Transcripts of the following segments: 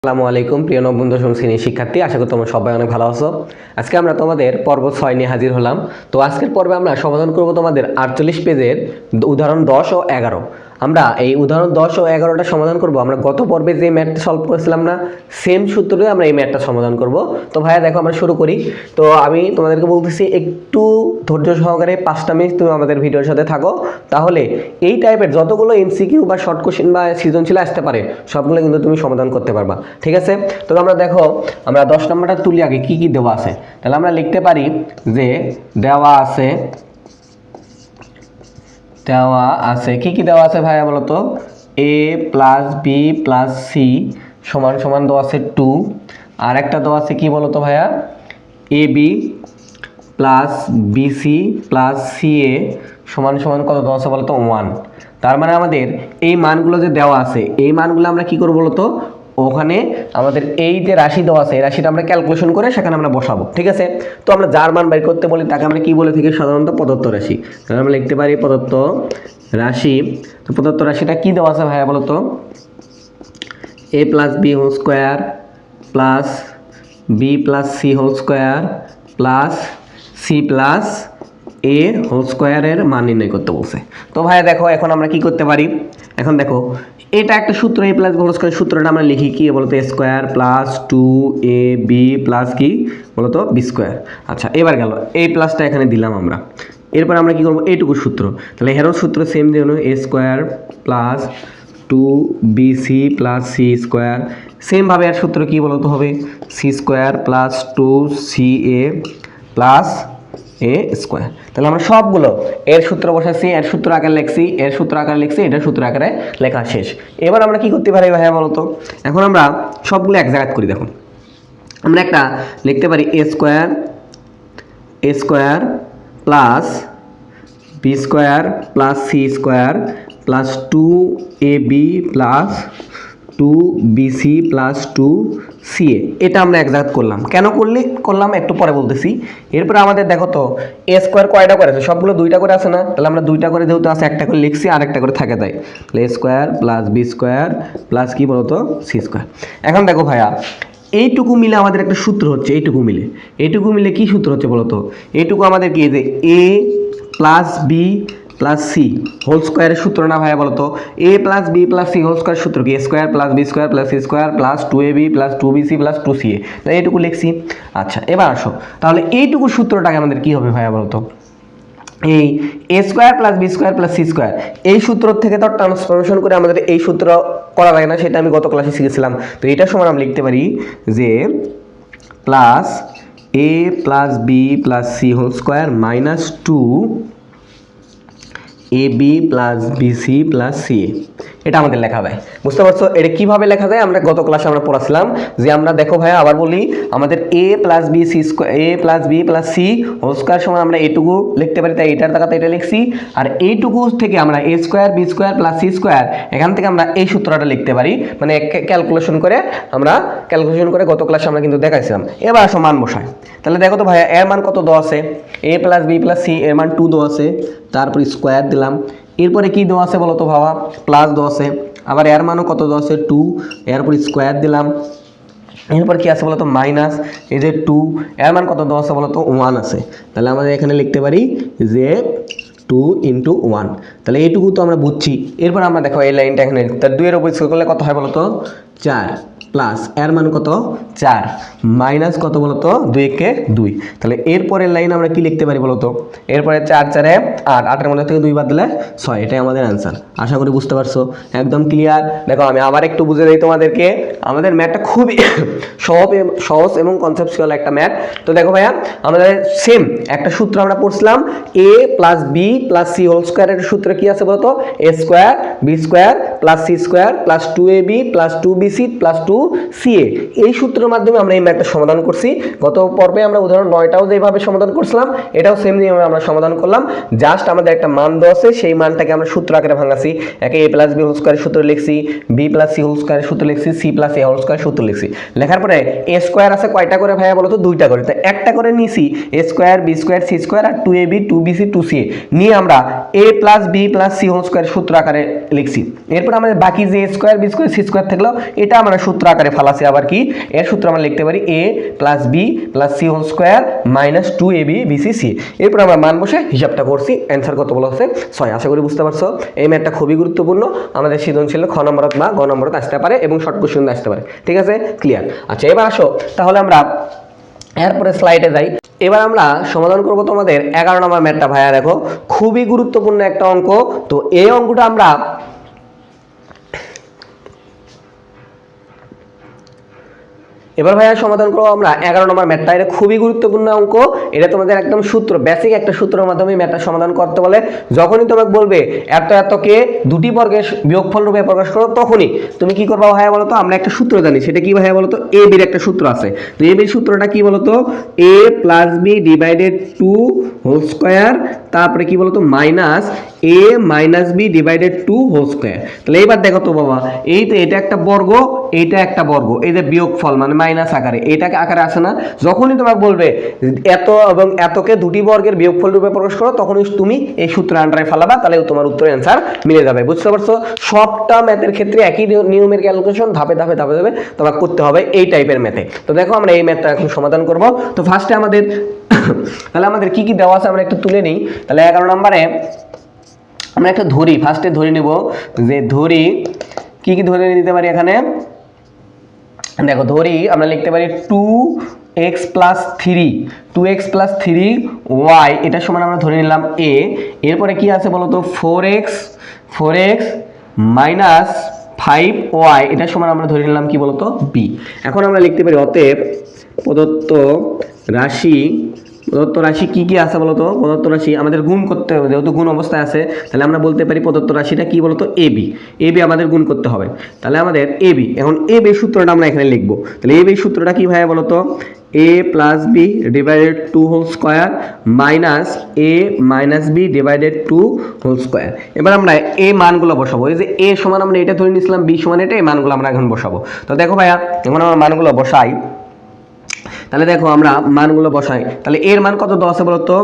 আসসালামু আলাইকুম প্রিয় নবম দশম শ্রেণীর শিক্ষার্থী, আশা করি তোমরা সবাই অনেক ভালো আছো। আজকে আমরা তোমাদের পর্ব 6 নিয়ে হাজির হলাম। তো আজকের পর্বে আমরা সমাধান করব তোমাদের 48 পেজের উদাহরণ 10 ও 11। আমরা এই উদাহরণ 10 ও 11টা সমাধান করব। আমরা গত পর্বে যে ম্যাথটা সলভ করেছিলাম না, সেম সূত্রে আমরা এই ম্যাথটা সমাধান করব। তো ভাইয়া দেখো, আমরা শুরু করি। তো আমি তোমাদেরকে বলতেছি, একটু ধৈর্য সহকারে 5টা মিনিট তুমি আমাদের ভিডিওর সাথে থাকো, তাহলে এই টাইপের যতগুলো এমসিকিউ বা শর্ট কোশ্চেন বা সৃজনশীল আসতে পারে সবগুলো কিন্তু তুমি সমাধান করতে পারবা। ঠিক আছে? তো আমরা দেখো, আমরা 10 নম্বরটা তুলি আগে। কি কি দেওয়া আছে তাহলে আমরা লিখতে পারি যে দেওয়া আছে কি কি দেওয়া আছে ভাইয়া বলো তো। a plus B plus C সমান সমান দেওয়া আছে 2। আর একটা দেওয়া আছে কি বলো তো ভাইয়া, A B plus BC plus C A সমান সমান কত দেওয়া আছে বলো তো, 1। তার মানে আমাদের এই মানগুলো যে দেওয়া আছে, এই মানগুলো আমরা কি করবো বলো তো, ওখানে আমাদের এই যে রাশি দেওয়া আছে এই রাশিটা আমরা ক্যালকুলেশন করে সেখানে আমরা বসাবো। ঠিক আছে? তো আমরা যার মান বের করতে বলি তাকে আমরা কি বলে থাকি, সাধারণত প্রদত্ত রাশি। তাহলে আমরা লিখতে পারি প্রদত্ত রাশি। তো প্রদত্ত রাশিটা কি দেওয়া আছে ভাইয়া বলো তো, এ plus B whole square plus B plus C whole square plus C plus A whole স্কোয়ারের মান নির্ণয় করতে বলছে। তো ভাইয়া দেখো, এখন আমরা কি করতে পারি। এখন দেখো, এটা একটা সূত্র, এ প্লাস হোল স্কোয়ার সূত্রটা আমরা লিখি কি বলতো, a square plus 2ab plus কি বলতো বি স্কোয়ার। আচ্ছা, এবার গেল এই প্লাসটা এখানে দিলাম আমরা। এরপর আমরা কি করবো, এইটুকু সূত্র, তাহলে হেরোর সূত্র সেম দিয়ে A square plus 2bc plus C square. সেমভাবে এর সূত্র কি বলতে হবে, C square plus 2ca plus A square. তাহলে আমরা সবগুলো এর সূত্র বসাচ্ছি, এর সূত্র আকারে লিখছি, এর সূত্র আকারে লিখছি, এটার সূত্র আকারে লেখা শেষ। এবার আমরা কি করতে পারি ভাইয়া বলতো, এখন আমরা সবগুলো এক জায়গায় করি। দেখো, আমরা একটা লিখতে পারি A square plus B square plus C square plus 2ab plus 2bc plus 2ca। এটা আমরা এক জায়গায় করলাম। কেন করলাম একটু পরে বলতেছি। এরপরে আমাদের দেখো তো, এ স্কোয়ার কয়টা করে আছে, সবগুলো 2টা করে আছে না, তাহলে আমরা 2টা করে যেহেতু আছে একটা করে লিখছি আর একটা করে থাকে, তাই A square plus B square plus কি বলতো সি স্কোয়ার। এখন দেখো ভাইয়া, এইটুকু মিলে আমাদের একটা সূত্র হচ্ছে, এইটুকু মিলে কি সূত্র হচ্ছে বলতো, এইটুকু আমাদের কি যে A plus B plus C whole স্কোয়ারের সূত্র না ভাইয়া বলতো। এ plus B plus C whole square সূত্র কি, A square plus B square plus C square plus 2ab plus 2bc plus 2ca। তাই এইটুকু লিখছি। আচ্ছা, এবার আসো, তাহলে এইটুকু সূত্রটাকে আমাদের কি হবে ভাইয়া বলতো, এই A square plus B square plus C square এই সূত্র থেকে তো ট্রান্সফরমেশন করে আমাদের এই সূত্র করা লাগে না, সেটা আমি গত ক্লাসে শিখেছিলাম। তো এটার সময় আমরা লিখতে পারি যে plus A plus B plus C whole square minus 2ab plus BC plus C. এটা আমাদের লেখা যায়, বুঝতে পারছো? এটা কিভাবে লেখা যায় আমরা গত ক্লাসে আমরা পড়াছিলাম যে, আমরা দেখো ভাইয়া আবার বলি, আমাদের A plus B C square, A plus B plus C whole square সময় আমরা এটুকু লিখতে পারি, তাই এটার জায়গাতে এটা লিখছি। আর এইটুকু থেকে আমরা a square b square plus C square, এখান থেকে আমরা এই সূত্রটা লিখতে পারি, মানে ক্যালকুলেশন করে গত ক্লাসে আমরা কিন্তু দেখাইছিলাম। এবার আসো মান বসাই। তাহলে দেখো তো ভাইয়া, এর মান কত দেওয়া আছে, এ প্লাস বি প্লাস সি এর মান 2 দেওয়া আছে, তারপর স্কোয়ার দিলাম। এরপরে কি দেওয়া আছে বলো তো ভাবা, প্লাস দেওয়া আছে, আবার এর মানও কত দেওয়া আছে 2, এরপর স্কোয়ার দিলাম। এরপর কি আছে বলতো, মাইনাস এই যে 2 এর মান কত দেওয়া আছে বলতো 1 আছে। তাহলে আমাদের এখানে লিখতে পারি যে 2 × 1। তাহলে এইটুকু তো আমরা বুঝছি। এরপর আমরা দেখো এই লাইনটা এখানে, তার 2 এর উপর স্কোয়ার করলে কত হয় বলতো 4 প্লাস এর মান কত 4 মাইনাস কত বলতো 2 × 2। তাহলে এরপরের লাইন আমরা কি লিখতে পারি বলতো, এরপরে 4 4 8, 8 এর মধ্যে থেকে 2 বাদ দিলে 6। এটাই আমাদের অ্যান্সার। আশা করি বুঝতে পারছো, একদম ক্লিয়ার। দেখো আমি আবার একটু বুঝে দিই তোমাদেরকে, আমাদের ম্যাথটা খুবই সহজ এবং কনসেপচুয়াল একটা ম্যাথ। তো দেখো ভাইয়া, আমাদের সেম একটা সূত্র আমরা পড়ছিলাম, a plus B plus C whole স্কোয়ারের সূত্র কি আছে বলতো, a square b square plus C square plus 2ab plus 2bc plus 2ca। এই সূত্রের মাধ্যমে আমরা এই ম্যাথটা সমাধান করছি। গত পর্বে আমরা উদাহরণ 9টাও যেভাবে সমাধান করছিলাম, এটাও সেম নিয়মে আমরা সমাধান করলাম। জাস্ট আমাদের একটা মান দেওয়া আছে, সেই মানটাকে আমরা সূত্র আকারে ভাঙাছি। একে এ প্লাস বি হোল স্কোয়ারের সূত্র লিখছি, বি প্লাস সি হোল স্কোয়ারের সূত্র লিখছি, সি প্লাস এ হোল স্কোয়ারের সূত্র লিখছি। লেখার পরে এ স্কোয়ার আছে কয়টা করে ভাইয়া বলো তো, 2টা করে। তাই একটা করে নিছি, a square b square c square আর 2ab 2bc 2ca নিয়ে আমরা a plus B plus C whole স্কোয়ারের সূত্র আকারে লিখছি। এরপর এরপর আমাদের বাকি যে square b square c square থাকলো এটা আমরা সূত্র আকারে ফালাছি। আবার কি এর সূত্র আমরা লিখতে পারি a plus B plus C whole square minus 2ab bc c. এরপর আমরা মান বসে হিসাবটা করছি, অ্যান্সার কত বলা হচ্ছে 6। আশা করি বুঝতে পারছো। এই ম্যাথটা খুবই গুরুত্বপূর্ণ, আমাদের সৃজনশীল খ নম্বরত বা গ নম্বরত আসতে পারে এবং শর্ট কোশ্চেন আসতে পারে। ঠিক আছে, ক্লিয়ার। আচ্ছা এবার আসো তাহলে আমরা এরপরে স্লাইডে যাই। এবার আমরা সমাধান করব তোমাদের 11 নম্বর ম্যাথটা। ভাইয়া দেখো খুবই গুরুত্বপূর্ণ একটা অঙ্ক। তো এই অঙ্কটা আমরা এবার ভাইয়া সমাধান করবো আমরা 11 নম্বর ম্যাথটা। এটা খুবই গুরুত্বপূর্ণ অঙ্ক, এটা তোমাদের একদম সূত্র বেসিক একটা সূত্রের মাধ্যমে ম্যাথটা সমাধান করতে বলে। যখনই তোমাকে বলবে এত এতকে দুটি বর্গের বিয়োগফল রূপে প্রকাশ করো, তখনই তুমি কি করবা ভাইয়া বলো তো? আমরা একটা সূত্র জানি, সেটা কি ভাইয়া বলো তো? এ বির একটা সূত্র আছে। তো এ বির সূত্রটা কি বলো তো? এ plus b divided 2 whole square, তারপরে কি বলো তো minus a minus b divided 2 whole square. তাহলে এইবার দেখো তো বাবা, এই তো এটা একটা বর্গ, এইটা একটা বর্গ, এই যে বিয়োগফল মানে মাইনাস আকারে, এটাকে আকারে আসে না? যখনই তোমাকে বলবে এত এবং এতকে দুটি বর্গের বিয়োগফল রূপে প্রকাশ করো, তখনই তুমি এই সূত্র আন্ডারে ফেলাবা, তাহলে তোমার উত্তর অ্যান্সার মিলে যাবে। বুঝতে পারছো? সবটা ম্যাথের ক্ষেত্রে একই নিয়মের ক্যালকুলেশন, ধাপে ধাপে ধাপে ধাপে তোমাকে করতে হবে এই টাইপের ম্যাথে। তো দেখো আমরা এই ম্যাথটা এখন সমাধান করব। তো ফার্স্টে আমাদের তাহলে আমাদের কি কি দেওয়া আছে আমরা একটু তুলে নিই। তাহলে 11 নম্বরে আমরা একটা ধরি, ফার্স্টে ধরে নেব যে ধরি কি কি ধরে নিতে পারি এখানে। দেখো ধরি আমরা লিখতে পারি 2x প্লাস 3y, এটা সমান আমরা ধরে নিলাম a। এরপরে কি আছে বলতো? 4x মাইনাস 5y, এটা সমান আমরা ধরে নিলাম কি বলতো? b। এখন আমরা লিখতে পারি অতএব প্রদত্ত রাশি কি কি আছে বলতো? প্রদত্ত রাশি আমাদের গুণ করতে হবে, যেহেতু গুণ অবস্থায় আছে তাহলে আমরা বলতে পারি প্রদত্ত রাশিটা কি বলতো? এবি আমাদের গুণ করতে হবে। তাহলে আমাদের এবি, এখন এবি সূত্রটা আমরা এখানে লিখবো। তাহলে এবি সূত্রটা কি ভাই বলতো? এ plus b divided 2 whole square minus a minus b divided 2 whole square. এবার আমরা এই মানগুলো বসাবো। এই যে এ সমান আমরা এটা ধরে নিয়েছিলাম, বি সমান এটা, এই মানগুলো আমরা এখন বসাবো। তো দেখো ভাইয়া এখন আমরা মানগুলো বসাই। তাহলে দেখো আমরা মানগুলো বসাই। তাহলে এর মান কত দেওয়া আছে বলতো?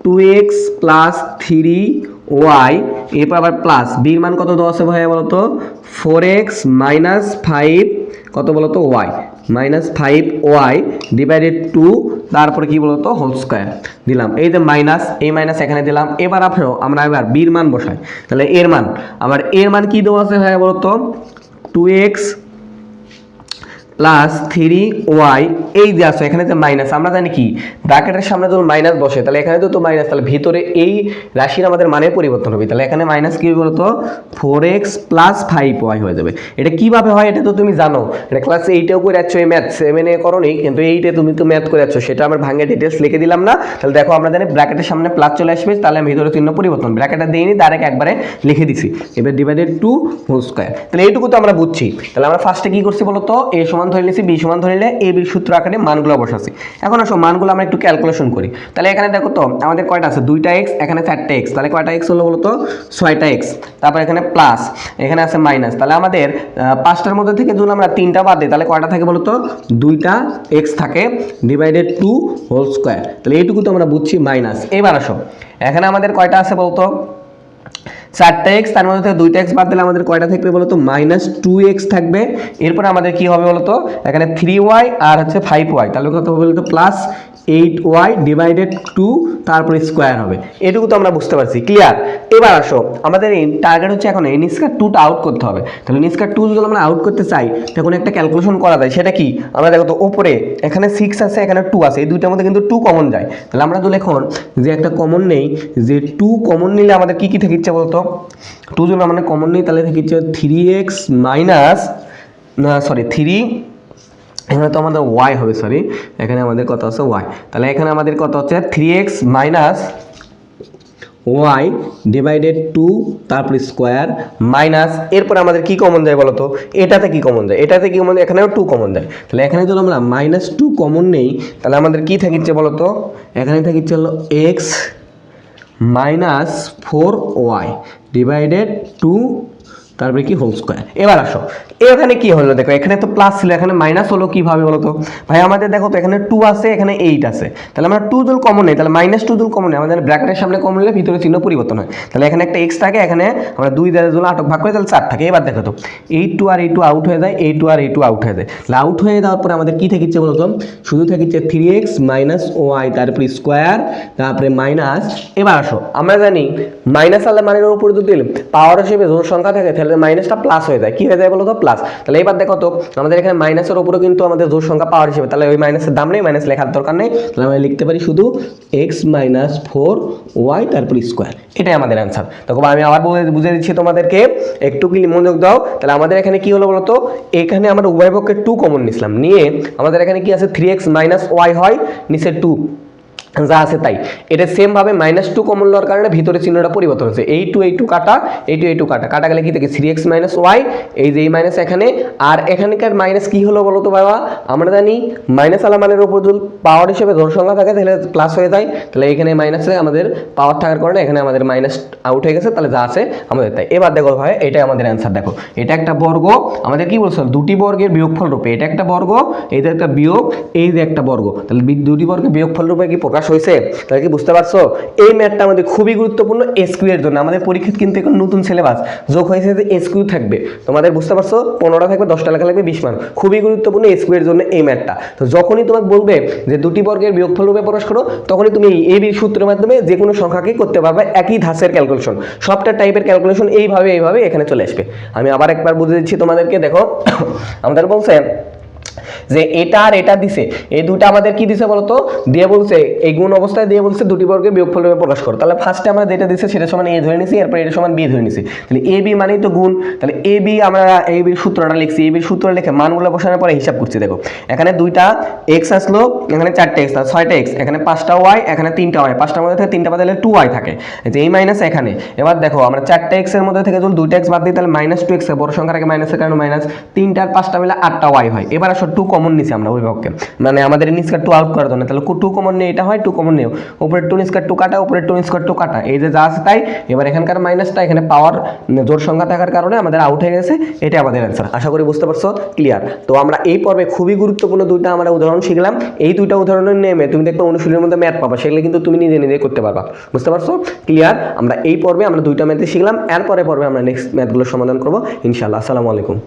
2x প্লাস 3y, এরপর আবার প্লাস বির মান কত দেওয়া আছে ভাইয়া বলতো? 4x মাইনাস 5 কত বলতো? y মাইনাস 5y ডিভাইডেড 2, তারপরে কি বলতো? হোল স্কোয়ার দিলাম। এই যে মাইনাস, এই মাইনাস এখানে দিলাম। এবার আমরা এবার বির মান বসাই। তাহলে এর মান কি দেওয়া আছে ভাইয়া বলতো? 2x প্লাস 3y, এই যে আছে এখানে যে মাইনাস, আমরা জানি কি ব্র্যাকেটের সামনে যখন মাইনাস বসে তাহলে এখানে তো মাইনাস, তাহলে ভিতরে এই রাশির আমাদের মানের পরিবর্তন হবে। তাহলে এখানে মাইনাস কি বলতো? 4x প্লাস 5y হয়ে যাবে। এটা কিভাবে হয় এটা তো তুমি জানো, এটা ক্লাস 8এও করে যাচ্ছ, এই ম্যাথ 7-এ করোনি, কিন্তু 8-এ তুমি তো ম্যাথ করে যাচ্ছ, সেটা আমার ভাঙে ডিটেলস লিখে দিলাম না। তাহলে দেখো আমরা জানি ব্র্যাকেটের সামনে প্লাস চলে আসবে, তাহলে আমি ভিতরে চিহ্ন পরিবর্তন, ব্র্যাকেটটা দিইনি, ডাইরেক্ট একবারে লিখে দিছি। এবার ডিভাইডেড 2 হোল স্কোয়ার। তাহলে এইটুকু তো আমরা বুঝছি। তাহলে আমরা ফার্স্টে কি করছি বলতো? এ সমান ধরে নিয়েছি, বি সমান ধরে নিলে এ বির সূত্র আকারে মানগুলো বসাচ্ছি। এখন আসো মানগুলো আমরা একটু ক্যালকুলেশন করি। তাহলে এখানে দেখো তো আমাদের কয়টা আছে? 2টা x, এখানে 4টা x, তাহলে কয়টা x হলো বলতো? 6টা x। তারপর এখানে প্লাস, এখানে আছে মাইনাস, তাহলে আমাদের 5টার মধ্যে থেকে যদি আমরা 3টা বাদ দিই তাহলে কয়টা থাকে বলতো? 2টা x থাকে ডিভাইডেড 2 হোল স্কোয়ার। তাহলে এইটুকু তো আমরা বুঝছি মাইনাস। এবার আসো এখানে আমাদের কয়টা আছে বলতো? 4টা x, তার মধ্যে থেকে 2টা x বাদ দিলে আমাদের কয়টা থাকবে বলতো? মাইনাস 2x থাকবে। এরপরে আমাদের কি হবে বলতো? এখানে 3y আর হচ্ছে 5y, তাহলে কত হবে বলতো? প্লাস 8y ডিভাইডেড 2, তারপরে স্কোয়ার হবে। এটুকু তো আমরা বুঝতে পারছি, ক্লিয়ার। এবার আসো আমাদের এই টার্গেট হচ্ছে এখন n স্কয়ার 2টা আউট করতে হবে। তাহলে n স্কয়ার 2 যদি আমরা আউট করতে চাই তখন একটা ক্যালকুলেশন করা যায়, সেটা কি? আমরা দেখো তো উপরে এখানে 6 আছে, এখানে 2 আছে, এই দুইটার মধ্যে কিন্তু 2 কমন যায়। তাহলে আমরা যদি এখন যে একটা কমন নেই, যে 2 কমন নিলে আমাদের কি কি থেকে ইচ্ছে বলতো? 2 যদি আমরা কমন নিই তাহলে থেকে ইচ্ছে 3x মাইনাস 3, এখানে তো আমাদের y হবে, সরি এখানে আমাদের কত আছে? y। তাহলে এখানে আমাদের কত হচ্ছে? 3x মাইনাস y ডিভাইডেড 2, তারপর স্কোয়ার মাইনাস, এরপর আমাদের কি কমন যায় বলতো? এটাতে কি কমন যায়? এটাতে কি কমন যায়? এখানেও 2 কমন যায়। তাহলে এখানে যদি আমরা মাইনাস 2 কমন নেই তাহলে আমাদের কি থাকিচ্ছে বলতো? এখানে থাকিচ্ছে হলো x মাইনাস 4y ডিভাইডেড 2, তারপরে কি হোল স্কোয়ার। এবার আসো এখানে কি হলো দেখো, এখানে তো প্লাস ছিল, এখানে মাইনাস হলো কিভাবে বলো তো ভাই? আমাদের দেখো তো এখানে 2 আছে, এখানে 8 আছে, তাহলে আমরা 2 যদি কমন নেই তাহলে মাইনাস 2 যদি কমন নেই, আমাদের ব্র্যাকেটের সামনে কমন নিলে ভিতরে চিহ্ন পরিবর্তন হয়। তাহলে এখানে একটা এক্স থাকে, এখানে আমরা 2 দ্বারা যদি আটক ভাগ করি তাহলে 4 থাকে। এবার দেখো তো এই 2 আর এই 2 আউট হয়ে যায়, এই 2 আর এই 2 আউট হয়ে যায়। তাহলে আউট হয়ে যাওয়ার পরে আমাদের কি থাকিচ্ছে বলো তো? শুধু থাকিচ্ছে 3x মাইনাস ওয়াই তারপরে স্কোয়ার তারপরে মাইনাস। এবার আসো আমরা জানি মাইনাস আলাদা মানের উপরে যদি পাওয়ার হিসেবে জোড় সংখ্যা থাকে তাহলে মাইনাসটা প্লাস হয়ে যায়। কি হয়ে যায় বলো তো? প্লাস। তাহলে এবার দেখো তো আমাদের এখানে মাইনাসের উপরে কিন্তু আমাদের জোড় সংখ্যা পাওয়ার হিসেবে, তাহলে ওই মাইনাসের দাম নেই, মাইনাস লেখার দরকার নেই। তাহলে আমরা লিখতে পারি শুধু x মাইনাস 4y তারপর স্কোয়ার। এটাই আমাদের অ্যান্সার। দেখো আমি আবার বুঝিয়ে দিচ্ছি তোমাদেরকে, একটু কি মনোযোগ দাও। তাহলে আমাদের এখানে কি হলো বলো তো? এখানে আমরা উভয় পক্ষে 2 কমন নিছিলাম, নিয়ে আমাদের এখানে কি আছে 3x মাইনাস ওয়াই হয়, নিচে 2 যা আছে তাই। এটা সেম ভাবে -2 কমন লওয়ার কারণে ভিতরে চিহ্নটা পরিবর্তন হচ্ছে। এই 2 কাটা, এই 2 কাটা, কাটা গেলে কি থাকে 3x মাইনাস ওয়াই, এই যে এই মাইনাস এখানে, আর এখানকার মাইনাস কি হলো বলো তো বাবা? আমরা জানি মাইনাস আলা মানের উপর যদি পাওয়ার হিসেবে জোড় সংখ্যা থাকে তাহলে প্লাস হয়ে যায়। তাহলে এখানে মাইনাসে আমাদের পাওয়ার থাকার কারণে এখানে আমাদের মাইনাস আউট হয়ে গেছে, তাহলে যা আছে আমাদের তাই। এবার দেখো ভাই এটাই আমাদের অ্যান্সার। দেখো এটা একটা বর্গ, আমাদের কি বলছো? দুটি বর্গের বিয়োগফল রূপে, এটা একটা বর্গ, এইটা একটা বিয়োগ, এই যে একটা বর্গ, তাহলে দুটি বর্গের বিয়োগফল রূপে কি প্রকাশ হয়েছে? তাহলে কি বুঝতে পারছো? এই ম্যাথটা আমাদের খুবই গুরুত্বপূর্ণ এসকিউ এর জন্য। আমাদের পরীক্ষা কিন্তু এখন নতুন সিলেবাস যোগ হয়েছে যে এসকিউ থাকবে, তোমাদের বুঝতে পারছো? 15টা থাকবে, 10টা লেখা লাগবে, 20 মার্ক। খুবই গুরুত্বপূর্ণ এসকিউ এর জন্য এই ম্যাথটা। তো যখনই তোমাকে বলবে যে দুটি বর্গের বিয়োগফল রূপে প্রকাশ করো, তখনই তুমি এই বি সূত্রের মাধ্যমে যে কোনো সংখ্যাকে করতে পারবে, একই ধাঁচের ক্যালকুলেশন, সবটা টাইপের ক্যালকুলেশন এইভাবে এখানে চলে আসবে। আমি আবার একবার বুঝিয়ে দিচ্ছি তোমাদেরকে। দেখো আমাদের বলছে যে এটা আর এটা দিছে, এই দুটো আমাদের কি দিছে বলতো? দিয়ে বলছে এই গুণ অবস্থায় দিয়ে বলছে দুটি বর্গের বিয়োগফল রূপে প্রকাশ করো। তাহলে ফার্স্টে আমরা যেটা দিছে সেটা সমান a ধরে নিছি, এরপর এটা সমান b ধরে নিছি। তাহলে a b মানেই তো গুণ। তাহলে a b আমরা a b সূত্রটা লিখছি, a b সূত্র লিখে মানগুলো বসানোর পরে হিসাব করছি। দেখো এখানে 2টা x আসলো, এখানে 4টা x, 6টা x, এখানে 5টা y, এখানে 3টা y, 5টার মধ্যে থেকে 3টা বাদ দিলে 2y থাকে, যে এই মাইনাস এখানে। এবার দেখো আমরা 4টা x এর মধ্যে থেকে যদি 2টা x বাদ দিই তাহলে -2x, বড় সংখ্যা থেকে মাইনাসের কারণে মাইনাস, 3টা আর 5টা মিলে 8টা y হয়। এবার আসো 2 কমন নিছি আমরা ওই পক্ষে, মানে আমাদের নিষ্কার 2 আউট করার জন্য। তাহলে 2 কমন নিয়ে এটা হয়, 2 কমন নিও, উপরে 2 নিষ্কার 2 কাটা, উপরে 2 নিষ্কার 2 কাটা, এই যে যা আছে তাই। এবার এখানকার মাইনাসটা এখানে পাওয়ার জোর সংখ্যা থাকার কারণে আমাদের আউট হয়ে গেছে, এটা আমাদের অ্যান্সার। আশা করি বুঝতে পারছো, ক্লিয়ার? তো আমরা এই পর্বে খুবই গুরুত্বপূর্ণ দুইটা আমরা উদাহরণ শিখলাম। এই দুইটা উদাহরণের নেমে তুমি দেখবে অনুশীলনের মধ্যে ম্যাথ পাবা, সেগুলো কিন্তু তুমি নিজে নিজে করতে পারবা। বুঝতে পারছো, ক্লিয়ার? আমরা এই পর্বে আমরা দুইটা ম্যাথই শিখলাম, এরপরে পর্বে আমরা নেক্সট ম্যাথগুলোর সমাধান করবো ইনশাআল্লাহ। আসসালামু আলাইকুম।